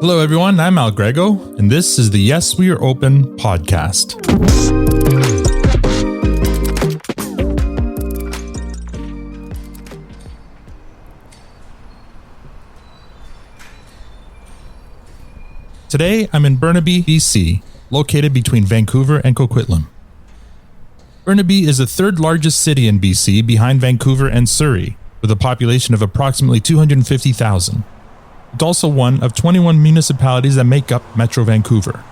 Hello, everyone. I'm Al Grego, and this is the Yes, We Are Open podcast. Today, I'm in Burnaby, BC, located between Vancouver and Coquitlam. Burnaby is the third largest city in BC behind Vancouver and Surrey, with a population of approximately 250,000. It's also one of 21 municipalities that make up Metro Vancouver.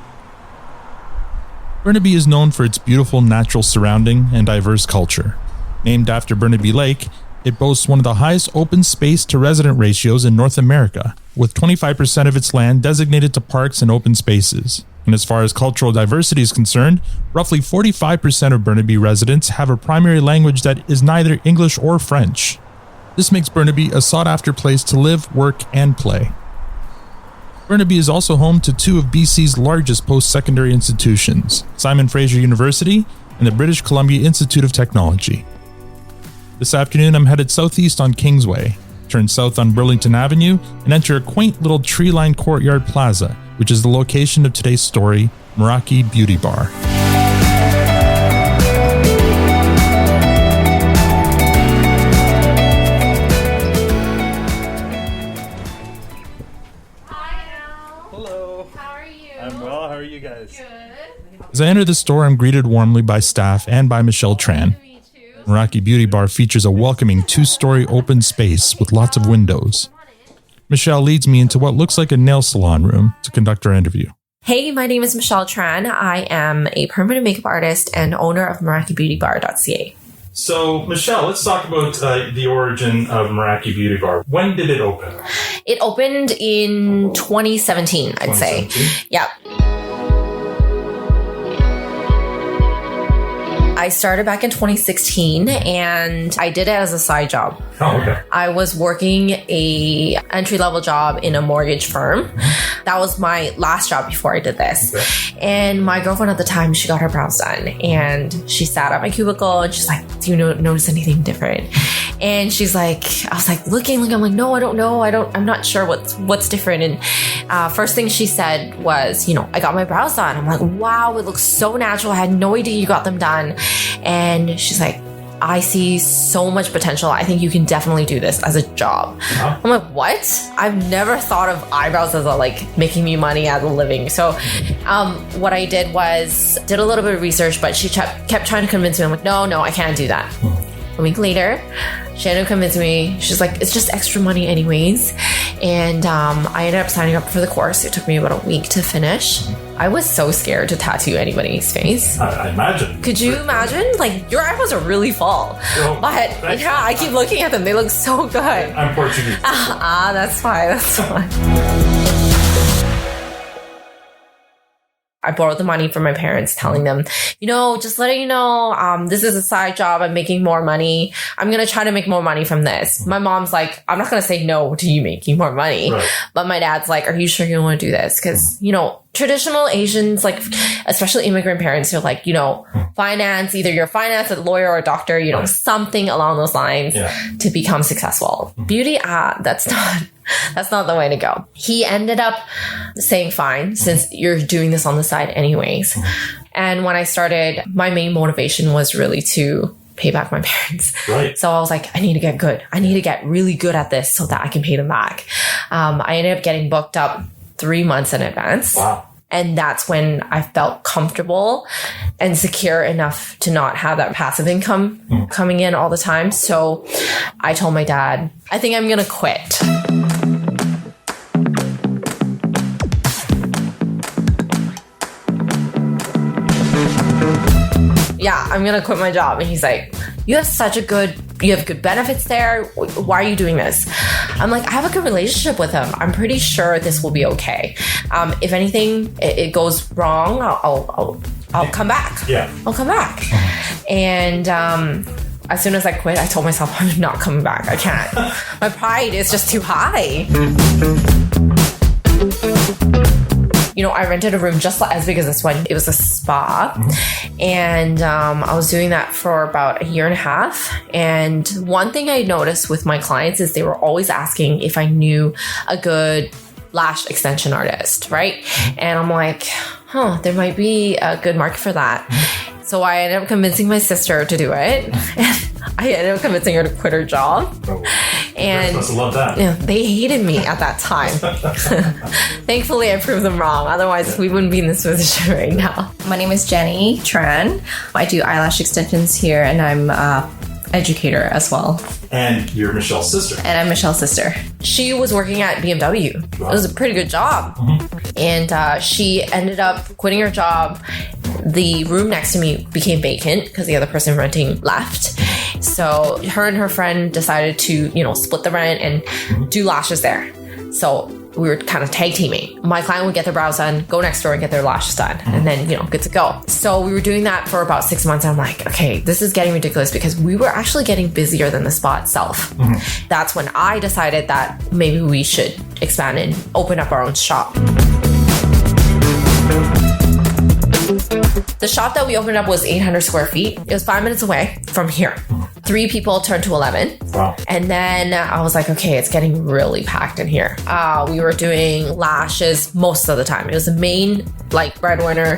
Burnaby is known for its beautiful natural surrounding and diverse culture. Named after Burnaby Lake, it boasts one of the highest open space to resident ratios in North America, with 25% of its land designated to parks and open spaces. And as far as cultural diversity is concerned, roughly 45% of Burnaby residents have a primary language that is neither English or French. This makes Burnaby a sought-after place to live, work, and play. Burnaby is also home to two of BC's largest post-secondary institutions, Simon Fraser University and the British Columbia Institute of Technology. This afternoon, I'm headed southeast on Kingsway, turn south on Burlington Avenue, and enter a quaint little tree-lined courtyard plaza, which is the location of today's story, Meraki Beauty Bar. As I enter the store, I'm greeted warmly by staff and by Michelle Tran. Meraki Beauty Bar features a welcoming two-story open space with lots of windows. Michelle leads me into what looks like a nail salon room to conduct our interview. Hey, my name is Michelle Tran. I am a permanent makeup artist and owner of merakibeautybar.ca. So, Michelle, let's talk about the origin of Meraki Beauty Bar. When did it open? It opened in 2017, I'd say. Yeah. I started back in 2016 and I did it as a side job. Oh, okay. I was working a entry-level job in a mortgage firm. That was my last job before I did this. Okay. And my girlfriend at the time, she got her brows done and she sat at my cubicle and she's like, do you notice anything different? And she's like, I was like, looking, I'm like, no, I don't know. I'm not sure what's different. And first thing she said was, I got my brows done. I'm like, wow, it looks so natural. I had no idea you got them done. And she's like, I see so much potential. I think you can definitely do this as a job. Uh-huh. I'm like, what? I've never thought of eyebrows as making me money as a living. So what I did was did a little bit of research, but she kept trying to convince me. I'm like, no, I can't do that. A week later, she ended up convincing me. She's like, it's just extra money anyways. And I ended up signing up for the course. It took me about a week to finish. I was so scared to tattoo anybody's face. I imagine. Could you imagine? Your eyebrows are really full. Well, but yeah, I keep looking at them. They look so good. I'm Portuguese. That's fine. I borrowed the money from my parents, telling them, just letting you know, this is a side job. I'm making more money. I'm going to try to make more money from this. My mom's like, I'm not going to say no to you making more money. Right. But my dad's like, are you sure you want to do this? Because, traditional Asians, especially immigrant parents, are like, finance, either you're a finance, a lawyer, or a doctor, something along those lines to become successful. Beauty, that's not the way to go. He ended up saying, fine, since you're doing this on the side anyways. And when I started, my main motivation was really to pay back my parents. Right. So I was like, I need to get good. I need to get really good at this so that I can pay them back. I ended up getting booked up 3 months in advance. Wow. And that's when I felt comfortable and secure enough to not have that passive income coming in all the time. So I told my dad, I think I'm going to quit. Yeah, I'm going to quit my job. And he's like, you have good benefits there. Why are you doing this? I'm like, I have a good relationship with him. I'm pretty sure this will be okay. If anything, it goes wrong, I'll come back. Yeah. I'll come back. And as soon as I quit, I told myself I'm not coming back. I can't. My pride is just too high. I rented a room just as big as this one. It was a spa. And I was doing that for about 1.5 years. And one thing I noticed with my clients is they were always asking if I knew a good lash extension artist, right? And I'm like, there might be a good market for that. So I ended up convincing my sister to do it. I ended up convincing her to quit her job. And must have loved that. They hated me at that time. Thankfully, I proved them wrong. Otherwise, we wouldn't be in this position right now. My name is Michelle Tran. I do eyelash extensions here, and I'm an educator as well. And you're Michelle's sister. And I'm Michelle's sister. She was working at BMW. Wow. It was a pretty good job. And she ended up quitting her job. The room next to me became vacant because the other person renting left. So her and her friend decided to, split the rent and do lashes there. So we were kind of tag teaming. My client would get their brows done, go next door and get their lashes done, and then, good to go. So we were doing that for about 6 months. And I'm like, okay, this is getting ridiculous because we were actually getting busier than the spa itself. That's when I decided that maybe we should expand and open up our own shop. The shop that we opened up was 800 square feet. It was 5 minutes away from here. 3 people turned to 11. Wow. And then I was like, okay, it's getting really packed in here. We were doing lashes most of the time. It was the main breadwinner.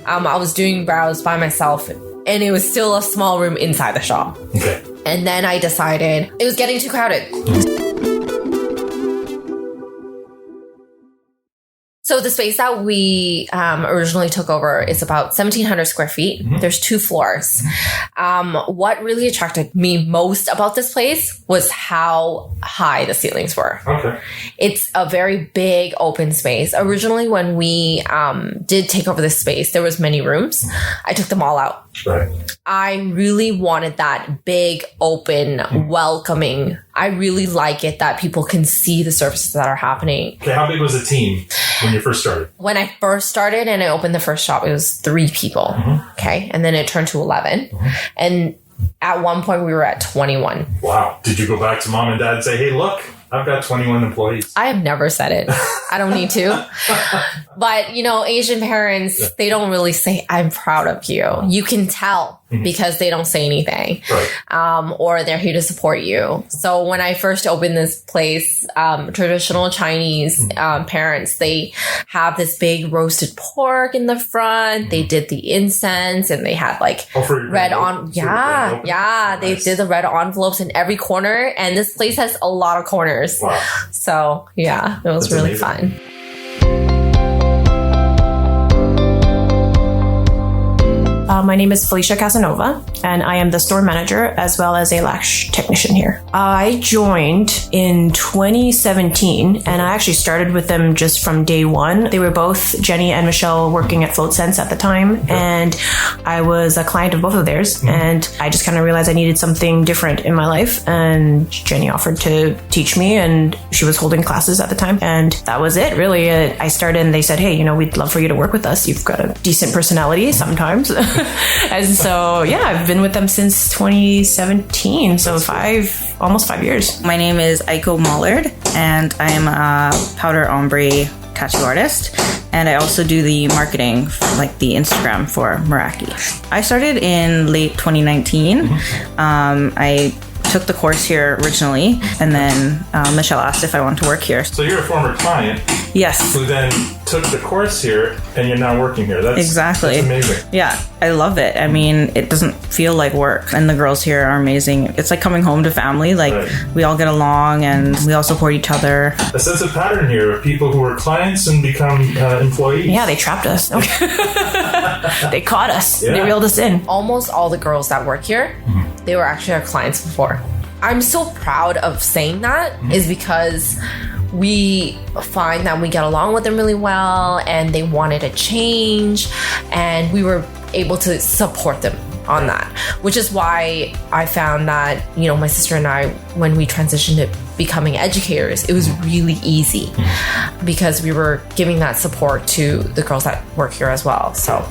I was doing brows by myself, and it was still a small room inside the shop. Okay. And then I decided it was getting too crowded. So the space that we originally took over is about 1,700 square feet. There's 2 floors. What really attracted me most about this place was how high the ceilings were. Okay. It's a very big open space. Originally, when we did take over this space, there was many rooms. I took them all out. Right. I really wanted that big, open, welcoming. I really like it that people can see the services that are happening. Okay, how big was the team when you first started? When I first started and I opened the first shop, it was 3 people. Okay, and then it turned to 11. And at one point, we were at 21. Wow. Did you go back to mom and dad and say, hey, look, I've got 21 employees? I have never said it. I don't need to. But, Asian parents, they don't really say, I'm proud of you. You can tell because they don't say anything. Right. Or they're here to support you. So when I first opened this place, traditional Chinese parents, they have this big roasted pork in the front. They did the incense and they had red on. Yeah. Yeah. Nice. They did the red envelopes in every corner. And this place has a lot of corners. Wow. So yeah, it was really fun. My name is Felicia Casanova, and I am the store manager as well as a lash technician here. I joined in 2017, and I actually started with them just from day one. They were both, Jenny and Michelle, working at Float Sense at the time, and I was a client of both of theirs, and I just kind of realized I needed something different in my life, and Jenny offered to teach me, and she was holding classes at the time, and that was it, really. I started, and they said, hey, we'd love for you to work with us. You've got a decent personality sometimes. And so, yeah, I've been with them since 2017. So almost 5 years. My name is Aiko Mollard, and I am a powder ombre tattoo artist. And I also do the marketing, the Instagram for Meraki. I started in late 2019. I took the course here originally, and then Michelle asked if I wanted to work here. So you're a former client. Yes. Who then took the course here, and you're now working here. That's amazing. Yeah, I love it. I mean, it doesn't feel like work, and the girls here are amazing. It's like coming home to family. We all get along, and we all support each other. A sense of pattern here of people who were clients and become employees. Yeah, they trapped us. They caught us. Yeah. They reeled us in. Almost all the girls that work here, they were actually our clients before. I'm so proud of saying that is because we find that we get along with them really well, and they wanted a change, and we were able to support them on that, which is why I found that, my sister and I, when we transitioned to becoming educators, it was really easy because we were giving that support to the girls that work here as well. So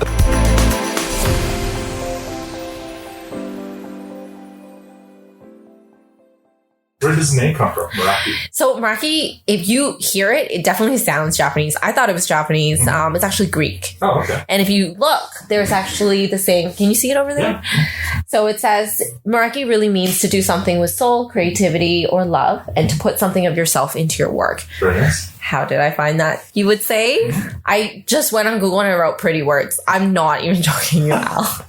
Where does the name come from, Meraki? So Meraki, if you hear it, it definitely sounds Japanese. I thought it was Japanese. It's actually Greek. Oh, okay. And if you look, there's actually the saying. Can you see it over there? Yeah. So it says, Meraki really means to do something with soul, creativity, or love, and to put something of yourself into your work. Very nice. How did I find that? You would say? I just went on Google and I wrote pretty words. I'm not even joking you, Al.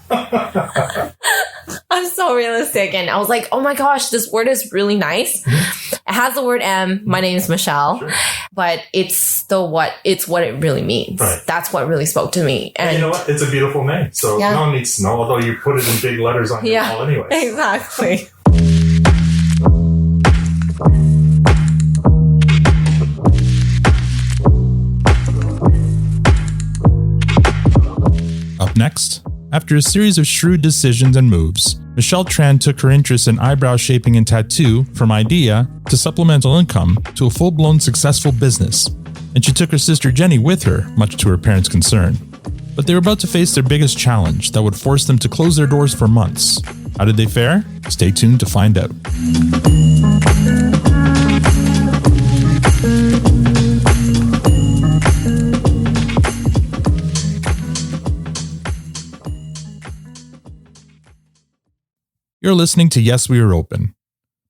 I'm so realistic. And I was like, oh my gosh, this word is really nice. It has the word M. My name is Michelle. Sure. But it's what it really means. Right. That's what really spoke to me. And you know what? It's a beautiful name. So no one needs to know, although you put it in big letters on your wall anyway. Exactly. Up next, after a series of shrewd decisions and moves, Michelle Tran took her interest in eyebrow shaping and tattoo from idea to supplemental income to a full-blown successful business. And she took her sister Jenny with her, much to her parents' concern. But they were about to face their biggest challenge that would force them to close their doors for months. How did they fare? Stay tuned to find out. You're listening to Yes, We Are Open.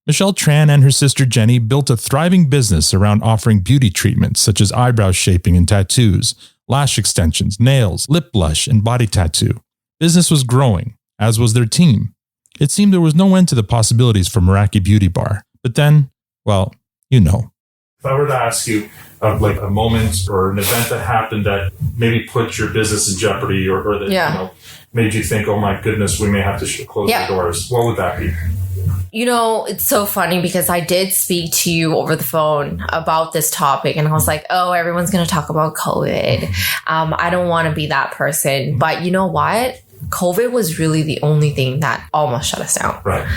Michelle Tran and her sister Jenny built a thriving business around offering beauty treatments such as eyebrow shaping and tattoos, lash extensions, nails, lip blush, and body tattoo. Business was growing, as was their team. It seemed there was no end to the possibilities for Meraki Beauty Bar. But then, well, you know. If I were to ask you of like a moment or an event that happened that maybe put your business in jeopardy or that made you think, oh my goodness, we may have to close the doors, what would that be? You know, it's so funny because I did speak to you over the phone about this topic and I was like, oh, everyone's going to talk about COVID. I don't want to be that person. But you know what? COVID was really the only thing that almost shut us down. Right.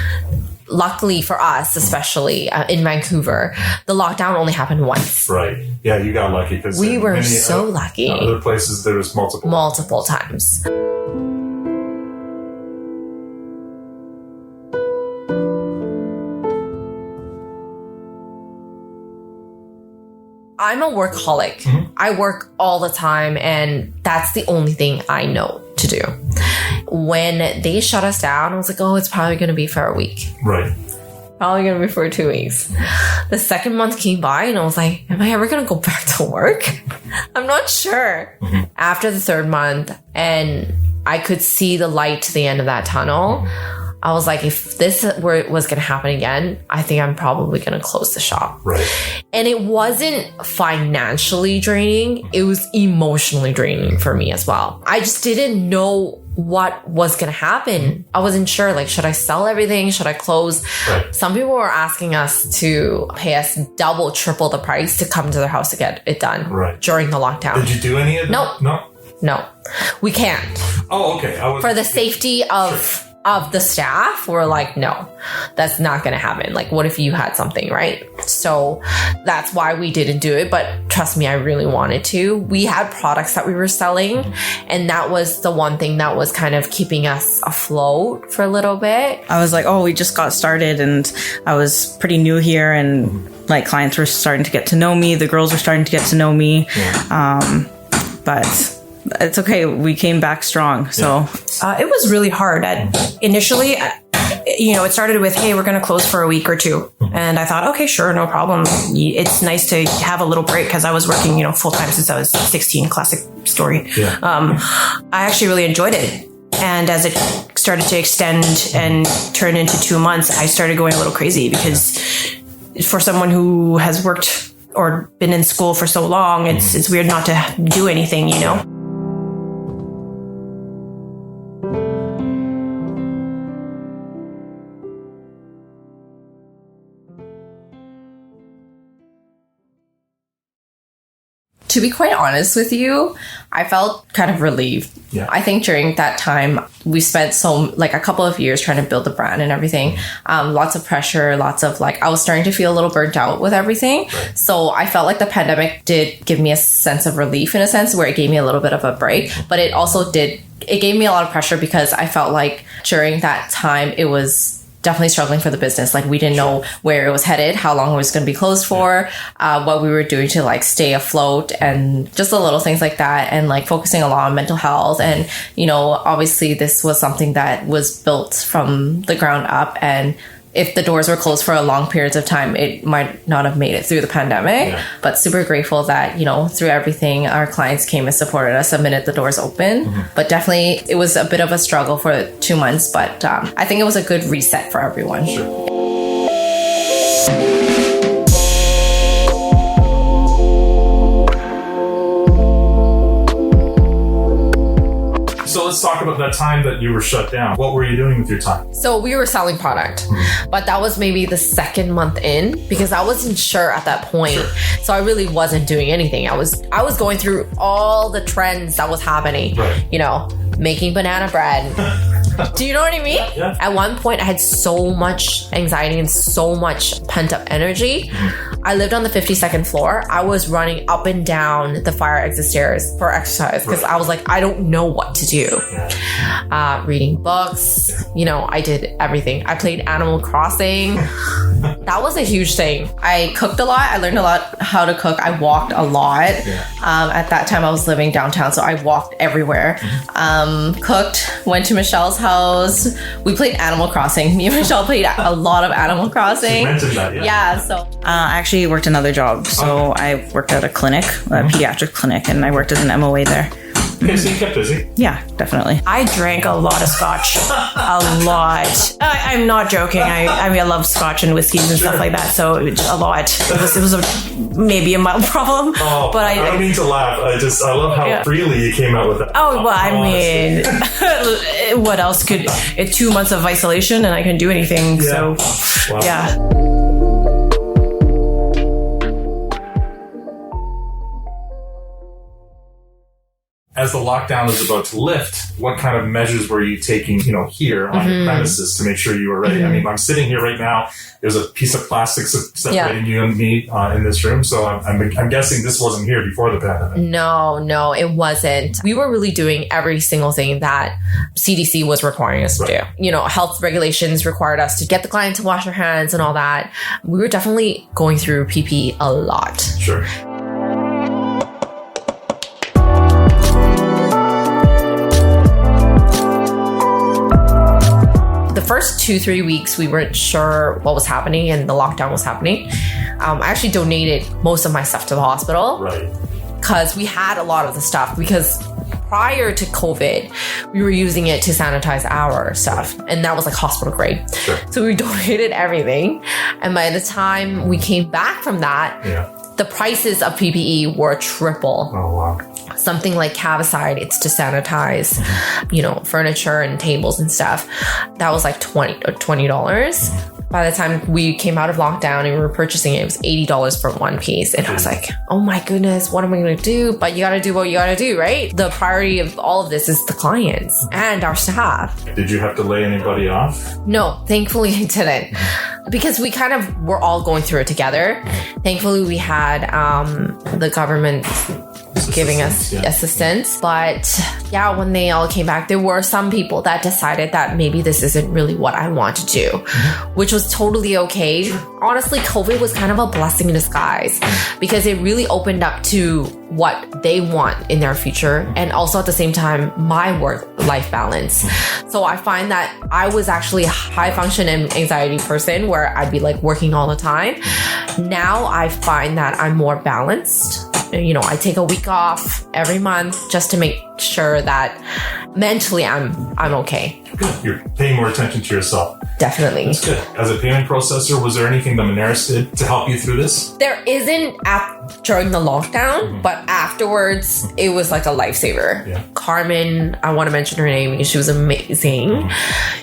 Luckily for us, especially in Vancouver, the lockdown only happened once. Right. Yeah, you got lucky because we were so lucky. Other places there was multiple times. I'm a workaholic. Mm-hmm. I work all the time and that's the only thing I know to do. When they shut us down, I was like, oh, it's probably going to be for a week. Right. Probably going to be for 2 weeks. The second month came by and I was like, am I ever going to go back to work? I'm not sure. Mm-hmm. After the third month and I could see the light to the end of that tunnel, I was like, if this was going to happen again, I think I'm probably going to close the shop. Right. And it wasn't financially draining. It was emotionally draining for me as well. I just didn't know what was going to happen. I wasn't sure, like, should I sell everything? Should I close? Right. Some people were asking us to pay us double, triple the price to come to their house to get it done during the lockdown. Did you do any of that? Nope. No. We can't. Oh, okay. For the safety of the staff, we're like, no, that's not going to happen. Like, what if you had something, right? So that's why we didn't do it. But trust me, I really wanted to. We had products that we were selling, and that was the one thing that was kind of keeping us afloat for a little bit. I was like, oh, we just got started, and I was pretty new here, and like clients were starting to get to know me. The girls were starting to get to know me. But it's okay. We came back strong. So it was really hard. Initially, it started with, hey, we're going to close for a week or two. And I thought, okay, sure, no problem. It's nice to have a little break because I was working, full time since I was 16. Classic story. Yeah. I actually really enjoyed it. And as it started to extend and turn into 2 months, I started going a little crazy because for someone who has worked or been in school for so long, it's weird not to do anything, To be quite honest with you, I felt kind of relieved. Yeah. I think during that time, we spent a couple of years trying to build the brand and everything. Lots of pressure, lots of I was starting to feel a little burnt out with everything. Right. So I felt like the pandemic did give me a sense of relief in a sense where it gave me a little bit of a break. But it also gave me a lot of pressure because I felt like during that time, it was definitely struggling for the business. Like we didn't know where it was headed, how long it was going to be closed for, what we were doing to like stay afloat, and just the little things like that, and like focusing a lot on mental health. And, you know, obviously this was something that was built from the ground up, and if the doors were closed for a long periods of time, it might not have made it through the pandemic. Yeah. But super grateful that, you know, through everything, our clients came and supported us the minute the doors opened. But definitely it was a bit of a struggle for 2 months, but I think it was a good reset for everyone. Sure. So let's talk about that time that you were shut down. What were you doing with your time? So we were selling product, but that was maybe the second month in, because I wasn't sure at that point. Sure. So I really wasn't doing anything. I was going through all the trends that was happening, right. You know, making banana bread. Do you know what I mean? Yeah. At one point, I had so much anxiety and so much pent up energy. I lived on the 52nd floor. I was running up and down the fire exit stairs for exercise because I was like, I don't know what to do. Reading books, you know, I did everything. I played Animal Crossing. That was a huge thing. I cooked a lot. I learned a lot how to cook. I walked a lot. At that time, I was living downtown, so I walked everywhere. Cooked, went to Michelle's house. We played Animal Crossing. Me and Michelle played a lot of Animal Crossing. So you mentioned that, so I actually worked another job. So I worked at a clinic, a pediatric clinic, and I worked as an MOA there. Okay, so you kept busy. Yeah, definitely. I drank a lot of scotch. A lot. I'm not joking. I mean, I love scotch and whiskeys and stuff like that. So a lot. It was maybe a mild problem. But I don't mean to laugh. I love how freely you came out with that. Oh, well, I mean, what else could? It's 2 months of isolation and I couldn't do anything. Yeah. So, yeah. As the lockdown is about to lift, what kind of measures were you taking, you know, here on your premises to make sure you were ready? I mean, I'm sitting here right now. There's a piece of plastic separating you and me in this room. So I'm guessing this wasn't here before the pandemic. No, it wasn't. We were really doing every single thing that CDC was requiring us to do. You know, health regulations required us to get the client to wash their hands and all that. We were definitely going through PPE a lot. Sure. The first 2-3 weeks, we weren't sure what was happening and the lockdown was happening. I actually donated most of my stuff to the hospital. Right. Because we had a lot of the stuff. Because prior to COVID, we were using it to sanitize our stuff. And that was like hospital grade. Sure. So we donated everything. And by the time we came back from that, the prices of PPE were triple. Oh, wow. Something like Cavicide, it's to sanitize, you know, furniture and tables and stuff. That was like $20. By the time we came out of lockdown and we were purchasing it, it was $80 for one piece. And I was like, oh my goodness, what am I going to do? But you got to do what you got to do, right? The priority of all of this is the clients and our staff. Did you have to lay anybody off? No, thankfully I didn't. Because we kind of were all going through it together. Thankfully, we had the government giving us assistance. But yeah, when they all came back, there were some people that decided that maybe this isn't really what I want to do, which was totally okay. Honestly, COVID was kind of a blessing in disguise because it really opened up to what they want in their future. And also at the same time, my work-life balance. So I find that I was actually a high function and anxiety person where I'd be like working all the time. Now I find that I'm more balanced. You know, I take a week off every month just to make sure that mentally I'm okay. Good. You're paying more attention to yourself. Definitely. That's good. As a payment processor, was there anything that Moneris did to help you through this? There isn't during the lockdown, but afterwards, it was like a lifesaver. Yeah. Carmen, I want to mention her name because she was amazing.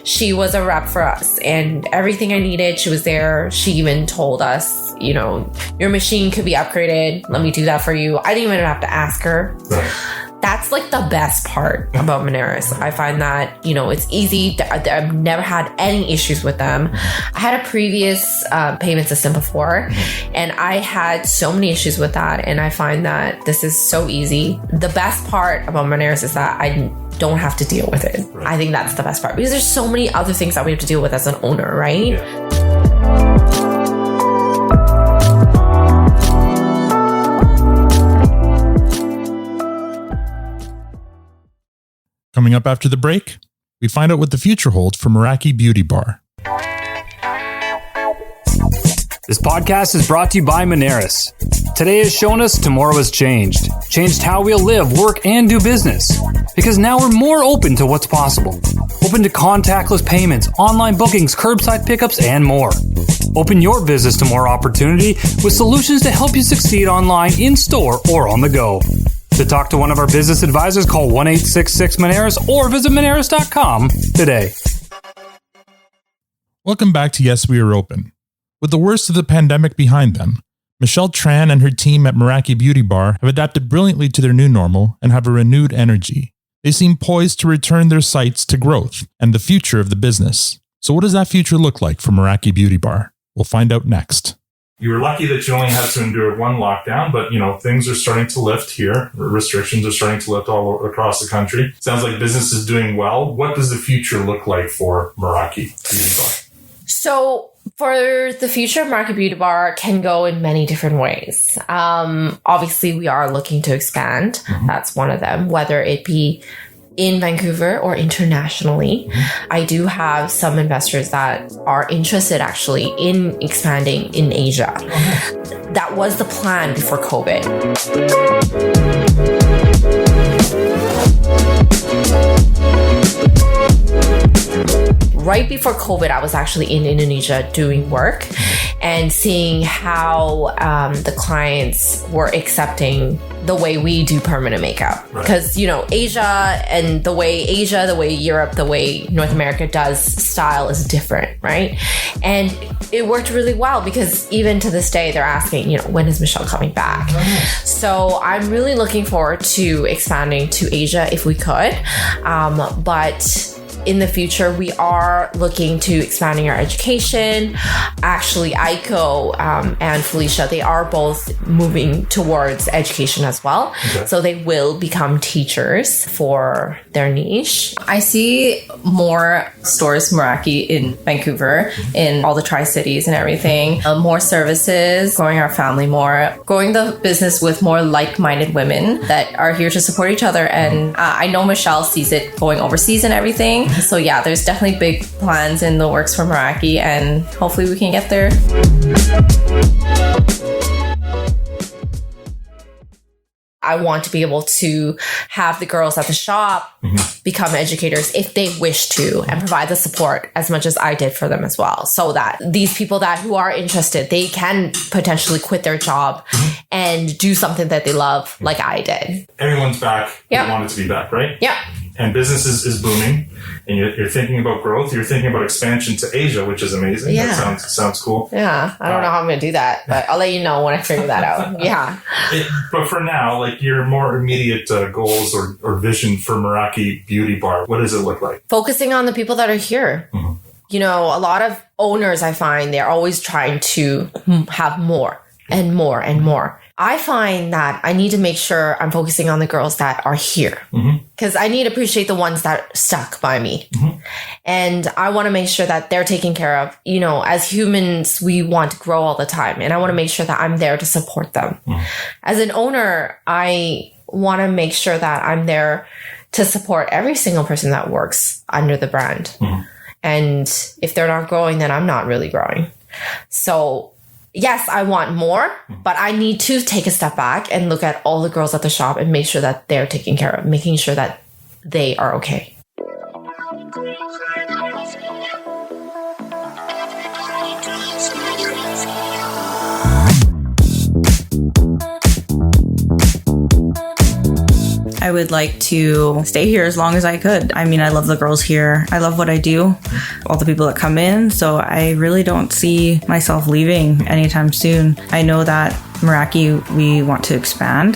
She was a rep for us and everything I needed, she was there. She even told us, you know, your machine could be upgraded. Let me do that for you. I didn't even have to ask her. Right. That's like the best part about Moneris. I find that, you know, it's easy. I've never had any issues with them. I had a previous payment system before and I had so many issues with that. And I find that this is so easy. The best part about Moneris is that I don't have to deal with it. Right. I think that's the best part, because there's so many other things that we have to deal with as an owner, right? Yeah. Coming up after the break, we find out what the future holds for Meraki Beauty Bar. This podcast is brought to you by Moneris. Today has shown us tomorrow has changed. Changed how we'll live, work, and do business. Because now we're more open to what's possible. Open to contactless payments, online bookings, curbside pickups, and more. Open your business to more opportunity with solutions to help you succeed online, in-store, or on the go. To talk to one of our business advisors, call 1-866-Moneris or visit Moneris.com today. Welcome back to Yes, We Are Open. With the worst of the pandemic behind them, Michelle Tran and her team at Meraki Beauty Bar have adapted brilliantly to their new normal and have a renewed energy. They seem poised to return their sights to growth and the future of the business. So what does that future look like for Meraki Beauty Bar? We'll find out next. You were lucky that you only had to endure one lockdown, but things are starting to lift here. Restrictions are starting to lift all across the country. Sounds like business is doing well. What does the future look like for Meraki Beauty Bar? So for the future, Meraki Beauty Bar can go in many different ways. Obviously, we are looking to expand. Mm-hmm. That's one of them, whether it be in Vancouver or internationally. Mm-hmm. I do have some investors that are interested actually in expanding in Asia. Mm-hmm. That was the plan before COVID. Right before COVID, I was actually in Indonesia doing work and seeing how the clients were accepting the way we do permanent makeup. Because, Asia, the way Europe, the way North America does style is different, right? And it worked really well because even to this day, they're asking, when is Michelle coming back? So I'm really looking forward to expanding to Asia if we could. But in the future, we are looking to expanding our education. Actually, Aiko and Felicia, they are both moving towards education as well. Okay. So they will become teachers for their niche. I see more stores Meraki in Vancouver, in all the Tri-Cities and everything. More services, growing our family more, growing the business with more like-minded women that are here to support each other. And I know Michelle sees it going overseas and everything. So yeah, there's definitely big plans in the works for Meraki, and hopefully we can get there. I want to be able to have the girls at the shop become educators if they wish to, and provide the support as much as I did for them as well, so that these people who are interested, they can potentially quit their job and do something that they love like I did. Everyone's back. Yep. They want it to be back, right? Yeah. And business is booming, and you're thinking about growth. You're thinking about expansion to Asia, which is amazing. Yeah. That sounds cool. Yeah. I don't know how I'm going to do that, but I'll let you know when I figure that out. Yeah. But for now, your more immediate goals or vision for Meraki Beauty Bar, what does it look like? Focusing on the people that are here. Mm-hmm. A lot of owners, I find, they're always trying to have more and more and more. I find that I need to make sure I'm focusing on the girls that are here, because I need to appreciate the ones that stuck by me. Mm-hmm. And I want to make sure that they're taken care of. As humans, we want to grow all the time, and I want to make sure that I'm there to support them. Mm-hmm. As an owner, I want to make sure that I'm there to support every single person that works under the brand. Mm-hmm. And if they're not growing, then I'm not really growing. So yes, I want more, but I need to take a step back and look at all the girls at the shop and make sure that they're taken care of, making sure that they are okay. I would like to stay here as long as I could. I mean, I love the girls here. I love what I do, all the people that come in. So I really don't see myself leaving anytime soon. I know that Meraki, we want to expand.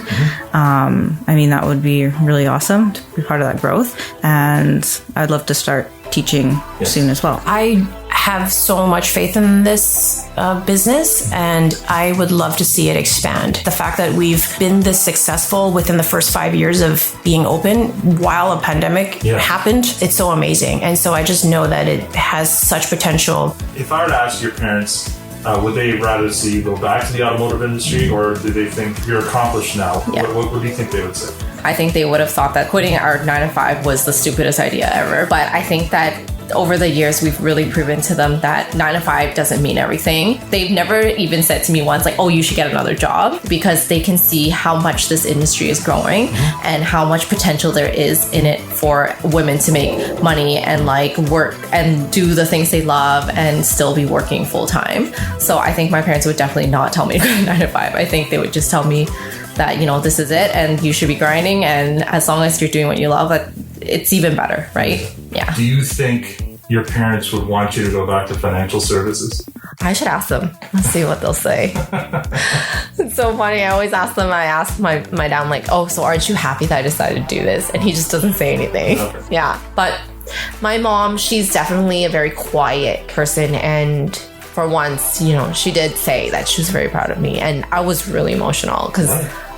That would be really awesome to be part of that growth. And I'd love to start teaching soon as well. I have so much faith in this business, and I would love to see it expand. The fact that we've been this successful within the first 5 years of being open while a pandemic happened, it's so amazing. And so I just know that it has such potential. If I were to ask your parents, would they rather see you go back to the automotive industry, or do they think you're accomplished now? Yeah. What do you think they would say? I think they would have thought that quitting our 9 to 5 was the stupidest idea ever. But I think that over the years, we've really proven to them that 9 to 5 doesn't mean everything. They've never even said to me once, like, oh, you should get another job, because they can see how much this industry is growing and how much potential there is in it for women to make money and like work and do the things they love and still be working full time. So I think my parents would definitely not tell me to go to 9 to 5. I think they would just tell me that, you know, this is it and you should be grinding. And as long as you're doing what you love, that it's even better, right? Yeah. Do you think your parents would want you to go back to financial services? I should ask them. Let's see what they'll say. It's so funny. I always ask them. I ask my dad, I'm like, oh, so aren't you happy that I decided to do this? And he just doesn't say anything. Okay. Yeah. But my mom, she's definitely a very quiet person. And for once, you know, she did say that she was very proud of me. And I was really emotional because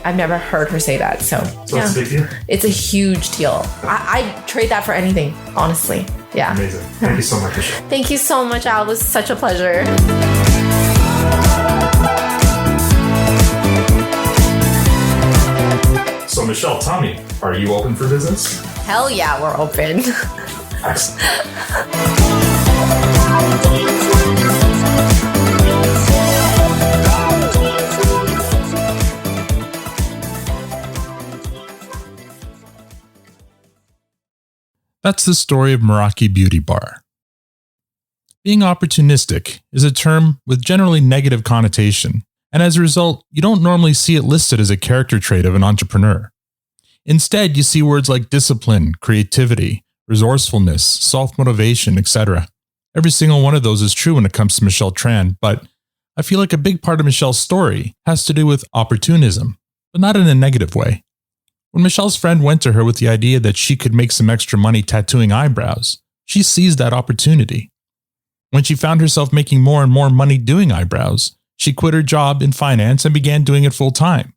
I've never heard her say that. So it's a big deal? It's a huge deal. I'd trade that for anything, honestly. Yeah. Amazing. Thank you so much, Michelle. Thank you so much, Al. It was such a pleasure. So, Michelle, tell me, are you open for business? Hell yeah, we're open. Excellent. That's the story of Meraki Beauty Bar. Being opportunistic is a term with generally negative connotation, and as a result, you don't normally see it listed as a character trait of an entrepreneur. Instead, you see words like discipline, creativity, resourcefulness, self-motivation, etc. Every single one of those is true when it comes to Michelle Tran, but I feel like a big part of Michelle's story has to do with opportunism, but not in a negative way. When Michelle's friend went to her with the idea that she could make some extra money tattooing eyebrows, she seized that opportunity. When she found herself making more and more money doing eyebrows, she quit her job in finance and began doing it full time.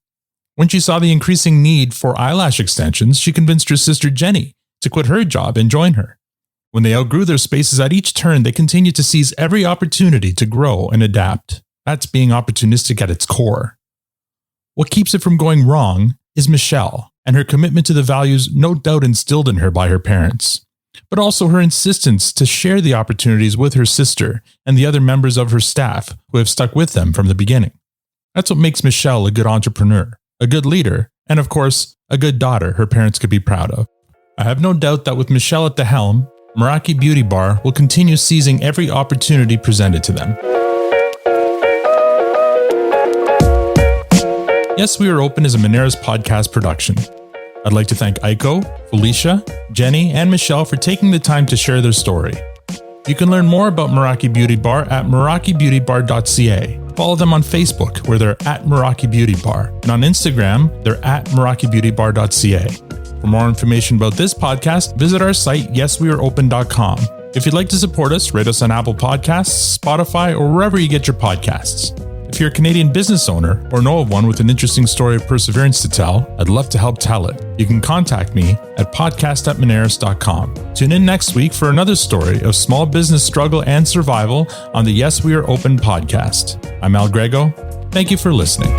When she saw the increasing need for eyelash extensions, she convinced her sister Jenny to quit her job and join her. When they outgrew their spaces at each turn, they continued to seize every opportunity to grow and adapt. That's being opportunistic at its core. What keeps it from going wrong is Michelle and her commitment to the values no doubt instilled in her by her parents, but also her insistence to share the opportunities with her sister and the other members of her staff who have stuck with them from the beginning. That's what makes Michelle a good entrepreneur, a good leader, and of course, a good daughter her parents could be proud of. I have no doubt that with Michelle at the helm, Meraki Beauty Bar will continue seizing every opportunity presented to them. Yes, We Are Open is a Moneris podcast production. I'd like to thank Aiko, Felicia, Jenny, and Michelle for taking the time to share their story. You can learn more about Meraki Beauty Bar at merakibeautybar.ca. Follow them on Facebook, where they're at Meraki Beauty Bar, and on Instagram, they're at merakibeautybar.ca. For more information about this podcast, visit our site, yesweareopen.com. If you'd like to support us, rate us on Apple Podcasts, Spotify, or wherever you get your podcasts. If you're a Canadian business owner or know of one with an interesting story of perseverance to tell, I'd love to help tell it. You can contact me at podcast@moneris.com. Tune in next week for another story of small business struggle and survival on the Yes We Are Open podcast. I'm Al Grego. Thank you for listening.